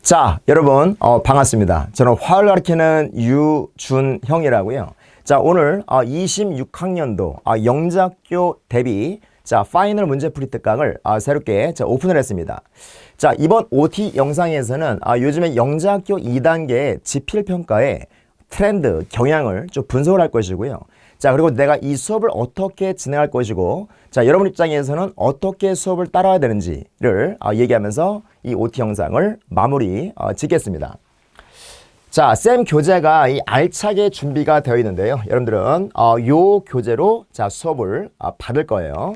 자, 여러분, 반갑습니다. 저는 화를 가르치는 유준형이라고요. 자, 오늘 26학년도 영작교 대비 파이널 문제풀이 특강을 새롭게 오픈을 했습니다. 자, 이번 OT 영상에서는 요즘에 영작교 2단계의 지필평가의 트렌드, 경향을 좀 분석을 할 것이고요. 자, 그리고 내가 이 수업을 어떻게 진행할 것이고, 자, 여러분 입장에서는 어떻게 수업을 따라야 되는지를 얘기하면서 이 OT 영상을 마무리 짓겠습니다. 자, 쌤 교재가 알차게 준비가 되어 있는데요. 여러분들은 요 교재로 수업을 받을 거예요.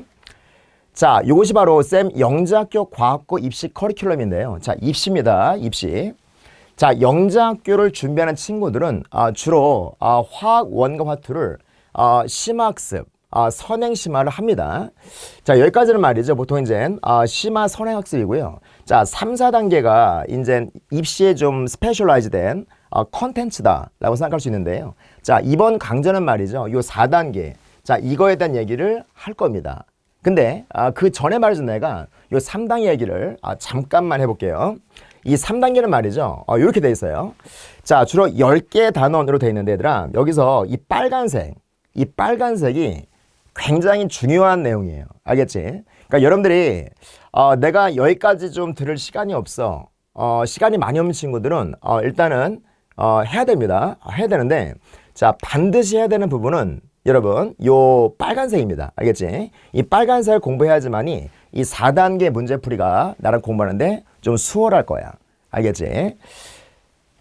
자, 요것이 바로 쌤 영작교 과학고 입시 커리큘럼인데요. 자, 입시입니다. 입시. 자, 영작교를 준비하는 친구들은 주로 화학 1과 화 2를 심화학습, 선행심화를 합니다. 자, 여기까지는 말이죠. 보통 이제 심화 선행학습이고요. 자, 3, 4단계가 이제 입시에 좀 스페셜라이즈된 컨텐츠다라고 생각할 수 있는데요. 자, 이번 강좌는 말이죠. 요 4단계. 자, 이거에 대한 얘기를 할 겁니다. 근데 그 전에 말해서 내가 요 3단계 얘기를 잠깐만 해볼게요. 이 3단계는 말이죠. 이렇게 돼 있어요. 자, 주로 10개 단원으로 돼 있는데 얘들아, 여기서 이 빨간색이 굉장히 중요한 내용이에요. 알겠지? 그러니까 여러분들이 내가 여기까지 좀 들을 시간이 없어. 시간이 많이 없는 친구들은 일단은 해야 됩니다. 해야 되는데, 자, 반드시 해야 되는 부분은 여러분 요 빨간색입니다. 알겠지? 이 빨간색을 공부해야지만이 이 4단계 문제풀이가 나랑 공부하는데 좀 수월할 거야. 알겠지?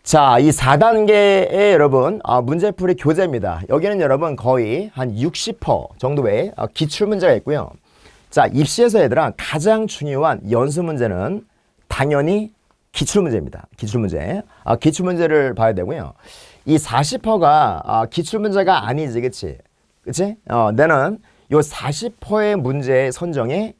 자, 이 4단계의 여러분 문제풀이 교재입니다. 여기는 여러분 거의 한 60% 정도의 기출문제가 있고요. 자, 입시에서 얘들아 가장 중요한 연습 문제는 당연히 기출문제입니다. 기출문제. 기출문제를 봐야 되고요. 이 40%가 기출문제가 아니지, 그치? 그치? 나는 요 40%의 문제 선정에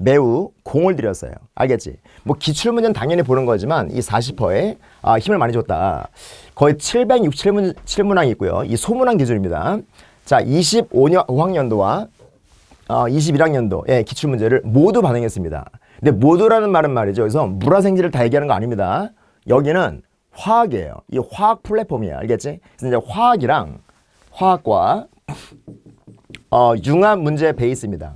매우 공을 들였어요. 알겠지? 뭐 기출문제는 당연히 보는 거지만 이 40%에 힘을 많이 줬다. 거의 767문항이 있고요. 이 소문항 기준입니다. 자, 25학년도와 21학년도의 기출문제를 모두 반영했습니다. 근데 모두라는 말은 말이죠. 그래서 물화생지를 다 얘기하는 거 아닙니다. 여기는 화학이에요. 이 화학 플랫폼이에요. 알겠지? 그래서 이제 화학과 융합 문제 베이스입니다.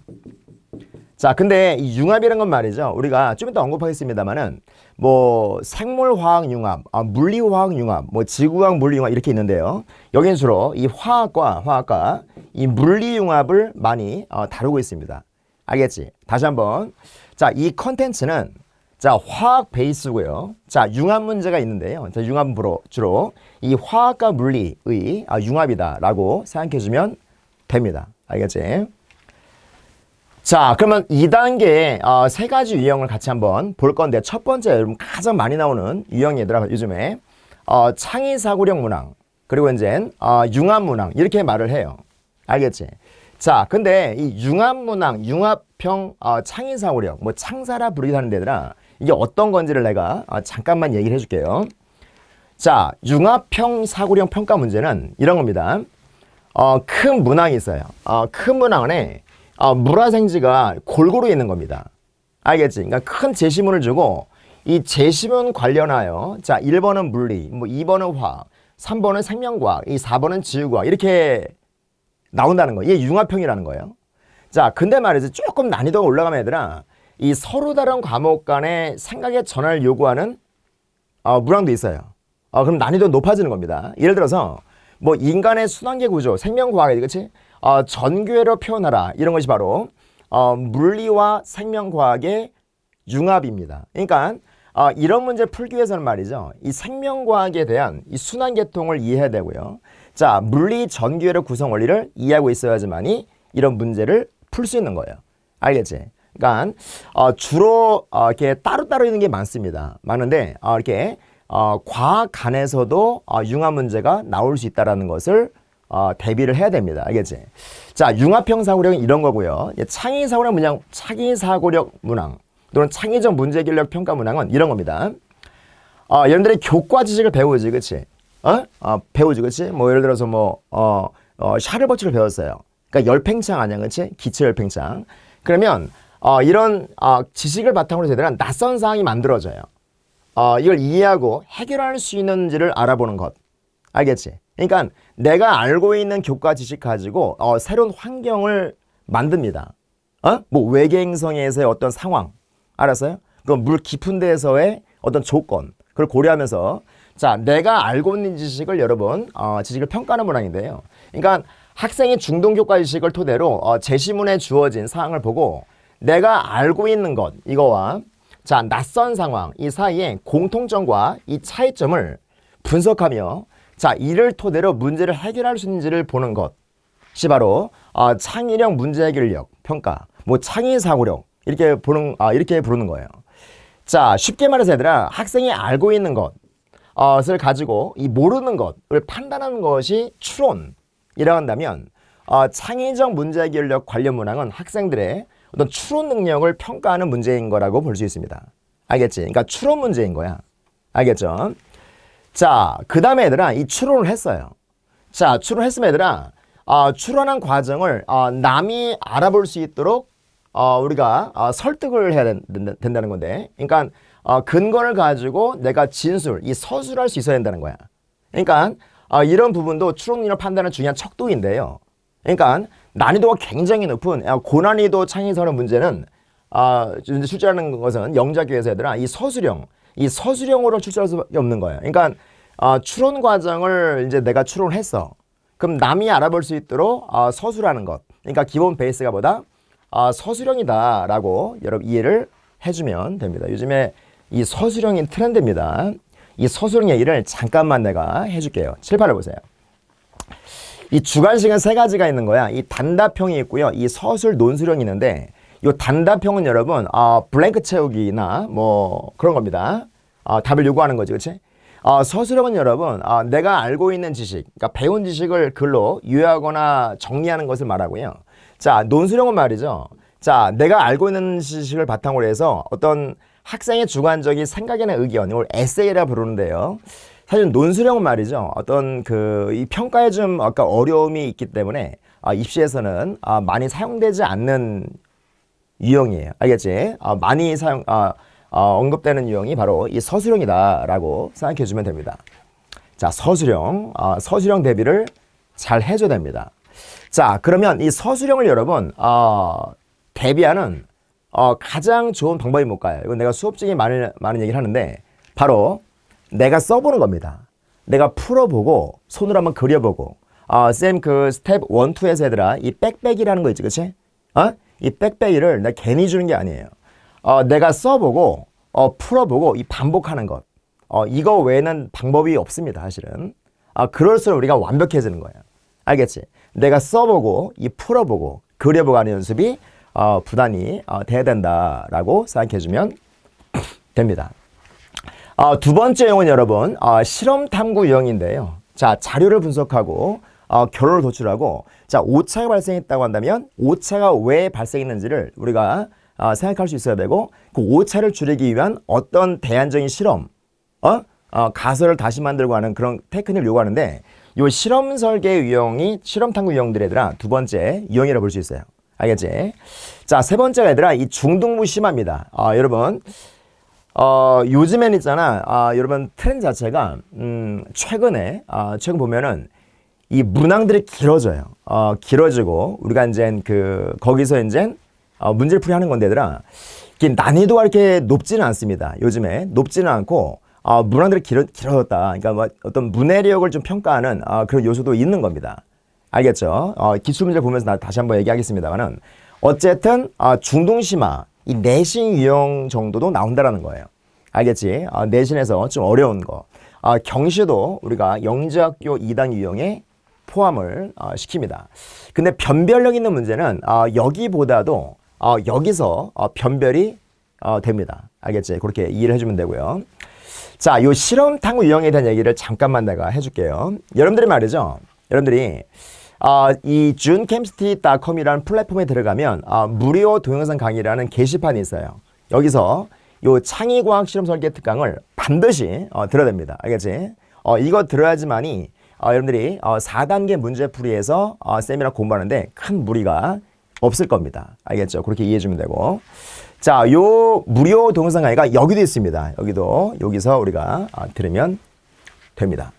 자, 근데 이 융합이라는 건 말이죠. 우리가 좀 이따 언급하겠습니다만은 뭐 생물화학 융합, 물리화학 융합, 뭐 지구과학 물리융합 이렇게 있는데요. 여기는 주로 이 화학과 이 물리융합을 많이 다루고 있습니다. 알겠지? 다시 한번. 자, 이 컨텐츠는 자, 화학 베이스고요. 자, 융합 문제가 있는데요. 자, 융합은 주로 이 화학과 물리의 융합이다라고 생각해주면 됩니다. 알겠지? 자, 그러면 2단계 세 가지 유형을 같이 한번 볼 건데, 첫 번째 여러분 가장 많이 나오는 유형이 얘들아 요즘에 창의사고력 문항, 그리고 이제 융합 문항 이렇게 말을 해요. 알겠지? 자, 근데 이 융합 문항, 융합형 창의사고력, 뭐 창사라 부르기도 하는 데들아, 이게 어떤 건지를 내가 잠깐만 얘기를 해줄게요. 자, 융합형 사고력 평가 문제는 이런 겁니다. 큰 문항이 있어요. 큰 문항 안에 물화생지가 골고루 있는 겁니다. 알겠지? 그러니까 큰 제시문을 주고 이 제시문 관련하여 자, 1번은 물리, 뭐 2번은 화학, 3번은 생명과학, 이 4번은 지구과학 이렇게 나온다는 거예요. 이게 융합형이라는 거예요. 자, 근데 말이지 조금 난이도가 올라가면 얘들아 이 서로 다른 과목 간의 생각의 전환을 요구하는 문항도 있어요. 그럼 난이도가 높아지는 겁니다. 예를 들어서 뭐 인간의 순환계 구조, 생명과학이지, 그치? 전교회로 표현하라. 이런 것이 바로 물리와 생명과학의 융합입니다. 그러니까 이런 문제 풀기 위해서는 말이죠. 이 생명과학에 대한 이 순환계통을 이해해야 되고요. 자, 물리 전교회로 구성 원리를 이해하고 있어야지만이 이런 문제를 풀 수 있는 거예요. 알겠지? 그러니까 주로 이렇게 따로따로 있는 게 많습니다. 많은데 이렇게 과학 간에서도 융합 문제가 나올 수 있다는 것을 대비를 해야 됩니다. 알겠지? 자, 융합형 사고력은 이런 거고요. 창의사고력 문항, 창의사고력 문항 또는 창의적 문제결력 평가 문항은 이런 겁니다. 여러분들이 교과 지식을 배우지, 그치? 배우지, 그치? 뭐 예를 들어서 샤를 법칙을 배웠어요. 그러니까 열팽창 아니야, 그치? 기체 열팽창. 그러면 이런 지식을 바탕으로 제대로 낯선 사항이 만들어져요. 이걸 이해하고 해결할 수 있는지를 알아보는 것. 알겠지? 그러니까 내가 알고 있는 교과 지식 가지고 새로운 환경을 만듭니다. 뭐 외계 행성에서의 어떤 상황, 알았어요? 그 물 깊은 데에서의 어떤 조건, 그걸 고려하면서 자, 내가 알고 있는 지식을 여러분 지식을 평가하는 문항인데요. 그러니까 학생이 중등 교과 지식을 토대로 제시문에 주어진 사항을 보고 내가 알고 있는 것 이거와 자, 낯선 상황 이 사이에 공통점과 이 차이점을 분석하며 자, 이를 토대로 문제를 해결할 수 있는지를 보는 것이 바로 창의력 문제 해결력 평가, 뭐 창의 사고력 이렇게 부르는 거예요. 자, 쉽게 말해서 얘들아, 학생이 알고 있는 것을 가지고 이 모르는 것을 판단하는 것이 추론이라고 한다면 창의적 문제 해결력 관련 문항은 학생들의 어떤 추론 능력을 평가하는 문제인 거라고 볼 수 있습니다. 알겠지? 그러니까 추론 문제인 거야. 알겠죠? 자, 그 다음에 얘들아, 이 추론을 했어요. 자, 추론했으면 얘들아, 추론한 과정을 남이 알아볼 수 있도록 우리가 설득을 해야 된다는 건데, 그러니까 근거를 가지고 내가 진술, 이 서술할 수 있어야 된다는 거야. 그러니까 이런 부분도 추론력을 판단하는 중요한 척도인데요. 그러니까 난이도가 굉장히 높은 고난이도 창의선의 문제는 출제하는 것은 영작교에서 얘들아 이 서술형으로 출제할 수밖에 없는 거예요. 그러니까 추론 과정을 이제 내가 추론했어. 그럼 남이 알아볼 수 있도록 서술하는 것. 그러니까 기본 베이스가 뭐다? 서술형이다라고 여러분 이해를 해주면 됩니다. 요즘에 이 서술형이 트렌드입니다. 이 서술형 얘기를 잠깐만 내가 해줄게요. 칠판을 보세요. 이 주관식은 세 가지가 있는 거야. 이 단답형이 있고요. 이 서술 논술형이 있는데 이 단답형은 여러분 블랭크 채우기나 뭐 그런 겁니다. 답을 요구하는 거지, 그렇지? 서술형은 여러분 내가 알고 있는 지식, 그러니까 배운 지식을 글로 요약하거나 정리하는 것을 말하고요. 자, 논술형은 말이죠. 자, 내가 알고 있는 지식을 바탕으로 해서 어떤 학생의 주관적인 생각이나 의견, 이걸 에세이라 부르는데요. 사실 논술형은 말이죠. 어떤 이 평가에 좀 아까 어려움이 있기 때문에 입시에서는 많이 사용되지 않는 유형이에요. 알겠지? 많이 언급되는 유형이 바로 이 서술형이다라고 생각해 주면 됩니다. 자, 서술형 대비를 잘 해줘야 됩니다. 자, 그러면 이 서술형을 여러분 대비하는 가장 좋은 방법이 뭘까요? 이건 내가 수업 중에 많은 얘기를 하는데 바로 내가 써보는 겁니다. 내가 풀어보고 손으로 한번 그려보고 쌤 그 스텝 1, 2에서 얘들아 이 빽빽이라는 거 있지, 그치? 이 빽빽이를 내가 괜히 주는 게 아니에요. 내가 써보고 풀어보고 이 반복하는 것 이거 외에는 방법이 없습니다, 사실은. 그럴수록 우리가 완벽해지는 거예요. 알겠지? 내가 써보고 이 풀어보고 그려보고 하는 연습이 부단히 돼야 된다라고 생각해주면 됩니다. 두 번째 유형은 여러분 실험 탐구 유형인데요. 자, 자료를 분석하고 결론을 도출하고 자, 오차가 발생했다고 한다면 오차가 왜 발생했는지를 우리가 생각할 수 있어야 되고 그 오차를 줄이기 위한 어떤 대안적인 실험 가설을 다시 만들고 하는 그런 테크닉을 요구하는데 이 실험 설계 유형이 실험 탐구 유형들의 얘들아 두 번째 유형이라고 볼 수 있어요. 알겠지? 자, 세 번째가 얘들아 이 중등부 심화입니다. 여러분 요즘엔 있잖아 여러분 트렌드 자체가 최근 보면은 이 문항들이 길어져요. 길어지고 우리가 이제 거기서 이제 문제를 풀이하는 건데 얘들아 난이도가 이렇게 높지는 않습니다. 요즘에 높지는 않고 문항들이 길어졌다. 그러니까 뭐 어떤 문해력을 좀 평가하는 그런 요소도 있는 겁니다. 알겠죠? 기출문제 보면서 다시 한번 얘기하겠습니다만은 어쨌든 중등심화 이 내신 유형 정도도 나온다라는 거예요. 알겠지? 내신에서 좀 어려운 거. 경시도 우리가 영재학교 2단 유형에 포함을 시킵니다. 근데 변별력 있는 문제는 여기보다도 여기서 변별이 됩니다. 알겠지? 그렇게 이해를 해주면 되고요. 자, 요 실험 탐구 유형에 대한 얘기를 잠깐만 내가 해줄게요. 여러분들이 말이죠. 여러분들이 이 junchemistry.com이라는 플랫폼에 들어가면 무료 동영상 강의라는 게시판이 있어요. 여기서 요 창의과학 실험 설계 특강을 반드시 들어야 됩니다. 알겠지? 이거 들어야지만이 여러분들이 4단계 문제풀이에서 쌤이랑 공부하는데 큰 무리가 없을 겁니다. 알겠죠? 그렇게 이해해 주면 되고. 자, 요 무료 동영상 강의가 여기도 있습니다. 여기서 우리가 들으면 됩니다.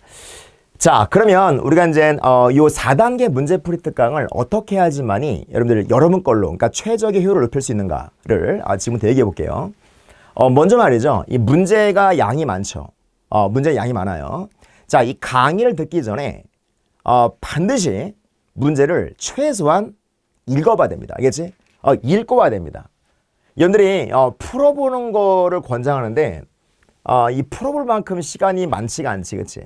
자, 그러면 우리가 이제 요 4단계 문제풀이 특강을 어떻게 해야지만이 여러분들 여러분 걸로, 그러니까 최적의 효율을 높일 수 있는가를 지금부터 얘기해 볼게요. 먼저 말이죠. 이 문제가 양이 많죠. 문제 양이 많아요. 자, 이 강의를 듣기 전에 반드시 문제를 최소한 읽어봐야 됩니다. 알겠지? 읽고 와야 됩니다. 여러분들이 풀어보는 거를 권장하는데 이 풀어볼 만큼 시간이 많지가 않지, 그치?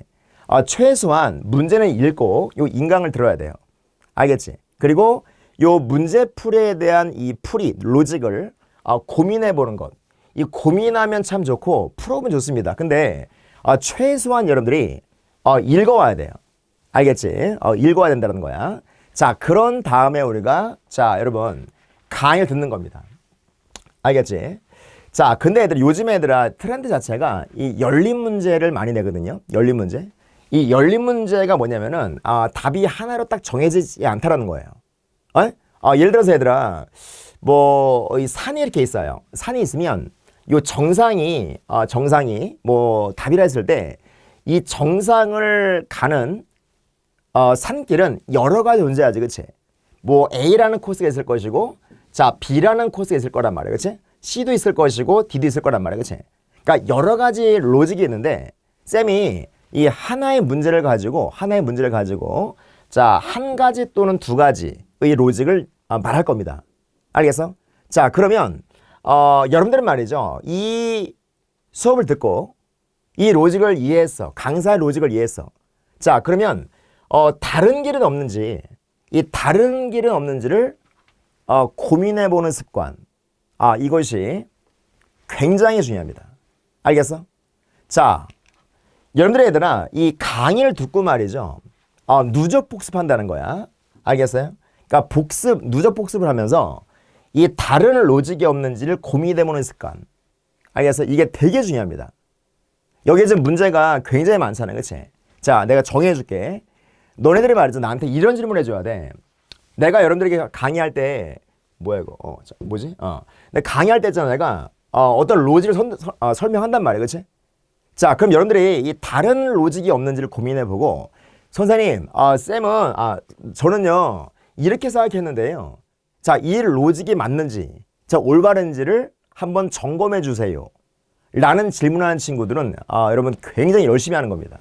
최소한 문제는 읽고 요 인강을 들어야 돼요. 알겠지? 그리고 요 문제풀이에 대한 이 풀이, 로직을 고민해 보는 것. 이 고민하면 참 좋고 풀어보면 좋습니다. 근데 최소한 여러분들이 읽어와야 돼요. 알겠지? 읽어야 된다는 거야. 자, 그런 다음에 우리가 여러분 강의를 듣는 겁니다. 알겠지? 자, 근데 요즘 애들아 트렌드 자체가 이 열린 문제를 많이 내거든요. 열린 문제. 이 열린 문제가 뭐냐면은 답이 하나로 딱 정해지지 않다라는 거예요. 예를 들어서 얘들아 이 산이 이렇게 있어요. 산이 있으면 요 정상이 뭐 답이라 했을 때 이 정상을 가는 산길은 여러 가지 존재하지, 그치? 뭐 A라는 코스가 있을 것이고, 자, B라는 코스가 있을 거란 말이야, 그치? C도 있을 것이고, D도 있을 거란 말이야, 그치? 그러니까 여러 가지 로직이 있는데, 쌤이 이 하나의 문제를 가지고, 자, 한 가지 또는 두 가지의 로직을 말할 겁니다. 알겠어? 자, 그러면, 여러분들은 말이죠. 이 수업을 듣고, 이 로직을 이해했어. 강사의 로직을 이해했어. 자, 그러면, 다른 길은 없는지, 이 다른 길은 없는지를 고민해보는 습관. 이것이 굉장히 중요합니다. 알겠어? 자, 여러분들의 얘들아, 이 강의를 듣고 말이죠. 누적 복습한다는 거야. 알겠어요? 그러니까 누적 복습을 하면서 이 다른 로직이 없는지를 고민해보는 습관. 알겠어? 이게 되게 중요합니다. 여기에 지금 문제가 굉장히 많잖아요. 그치? 자, 내가 정해줄게. 너네들이 말이죠. 나한테 이런 질문 해줘야 돼. 내가 여러분들에게 강의할 때, 뭐야, 이거? 뭐지? 내가 강의할 때 있잖아. 내가, 어떤 로직을 설명한단 말이야. 그치? 자, 그럼 여러분들이 이 다른 로직이 없는지를 고민해보고, 선생님, 쌤은, 저는요, 이렇게 생각했는데요. 자, 이 로직이 맞는지, 자, 올바른지를 한번 점검해 주세요. 라는 질문하는 친구들은, 여러분 굉장히 열심히 하는 겁니다.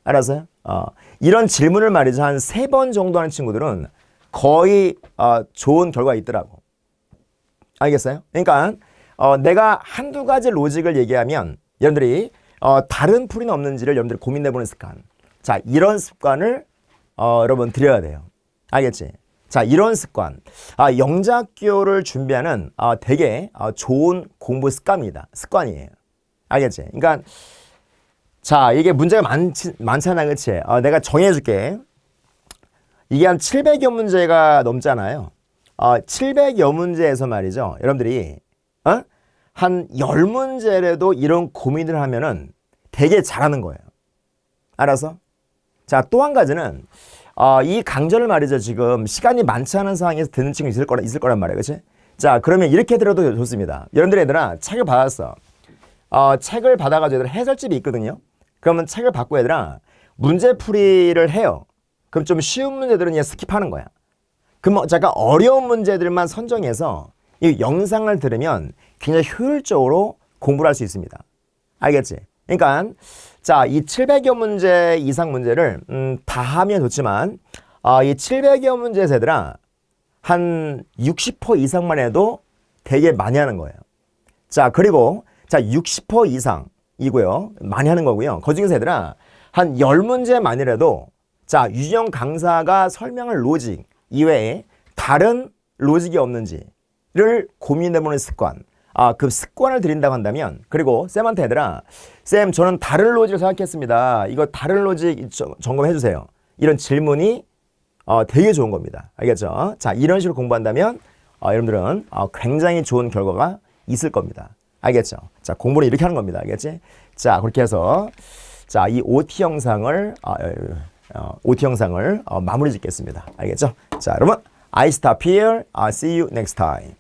알았어요? 이런 질문을 말이죠. 한 3번 정도 하는 친구들은 거의 좋은 결과가 있더라고. 알겠어요? 그러니까 내가 한두 가지 로직을 얘기하면 여러분들이 다른 풀이는 없는지를 여러분들이 고민해보는 습관. 자, 이런 습관을 여러분 들여야 돼요. 알겠지? 자, 이런 습관. 영작교를 준비하는 되게 좋은 공부 습관이에요. 알겠지? 그러니까 자, 이게 문제가 많잖아, 그치? 내가 정해줄게. 이게 한 700여 문제가 넘잖아요. 700여 문제에서 말이죠. 여러분들이, 한 10문제라도 이런 고민을 하면은 되게 잘하는 거예요. 알았어? 자, 또 한 가지는, 이 강좌를 말이죠. 지금 시간이 많지 않은 상황에서 듣는 친구 있을 거란 말이에요. 그치? 자, 그러면 이렇게 들어도 좋습니다. 여러분들 얘들아, 책을 받았어. 책을 받아가지고 얘들아 해설집이 있거든요. 그러면 책을 받고 얘들아 문제풀이를 해요. 그럼 좀 쉬운 문제들은 그냥 스킵하는 거야. 그럼 잠깐 어려운 문제들만 선정해서 이 영상을 들으면 굉장히 효율적으로 공부를 할 수 있습니다. 알겠지? 그러니까 자, 이 700여 문제 이상 문제를 다 하면 좋지만 이 700여 문제에서 얘들아 한 60% 이상만 해도 되게 많이 하는 거예요. 자, 그리고 자, 60% 이상이고요. 많이 하는 거고요. 그중에서 얘들아 한 10문제만이라도 자, 유형 강사가 설명할 로직 이외에 다른 로직이 없는지를 고민해보는 습관. 그 습관을 들인다고 한다면, 그리고 쌤한테 얘들아, 쌤 저는 다른 로직을 생각했습니다. 이거 다른 로직 점검해 주세요. 이런 질문이 되게 좋은 겁니다. 알겠죠? 자, 이런 식으로 공부한다면 여러분들은 굉장히 좋은 결과가 있을 겁니다. 알겠죠? 자, 공부는 이렇게 하는 겁니다. 알겠지? 자, 그렇게 해서 자, 이 OT 영상을 마무리 짓겠습니다. 알겠죠? 자, 여러분, I stop here. See you next time.